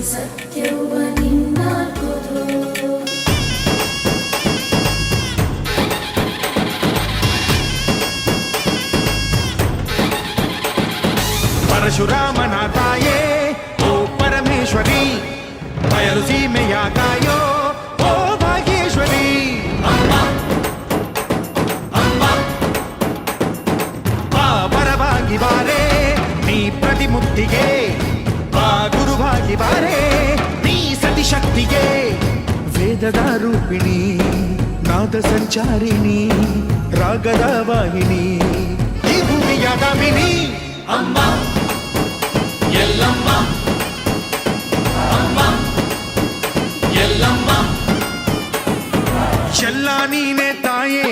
ಸತ್ಯವ ನಿನ್ನಾಲ್ಕುದು ಪರಶುರಾಮನ ತಾಯೇ ಓ ಪರಮೇಶ್ವರಿ, ಬಯಲು ಸೀಮೆಯ ಕಾಯೋ ಓ ಭಾಗ್ಯೇಶ್ವರಿ. ಪರವಾಗಿ ಬಾರೆ ನೀ ಪ್ರತಿಮುಕ್ತಿಗೆ, ಬಾ ಗುರುವಾಗಿ ಬಾರೆ ನೀ ಸತಿಶಕ್ತಿಗೆ. ವೇದದ ರೂಪಿಣಿ, ನಾದ ಸಂಚಾರಿಣಿ, ರಾಗದ ವಾಹಿನಿ, ಈ ಭೂಮಿಯ ದಾಮಿನಿ. ಅಮ್ಮ ಎಲ್ಲಮ್ಮ, ಅಮ್ಮ ಎಲ್ಲಮ್ಮ, ಎಲ್ಲ ನೀನೆ ತಾಯೇ.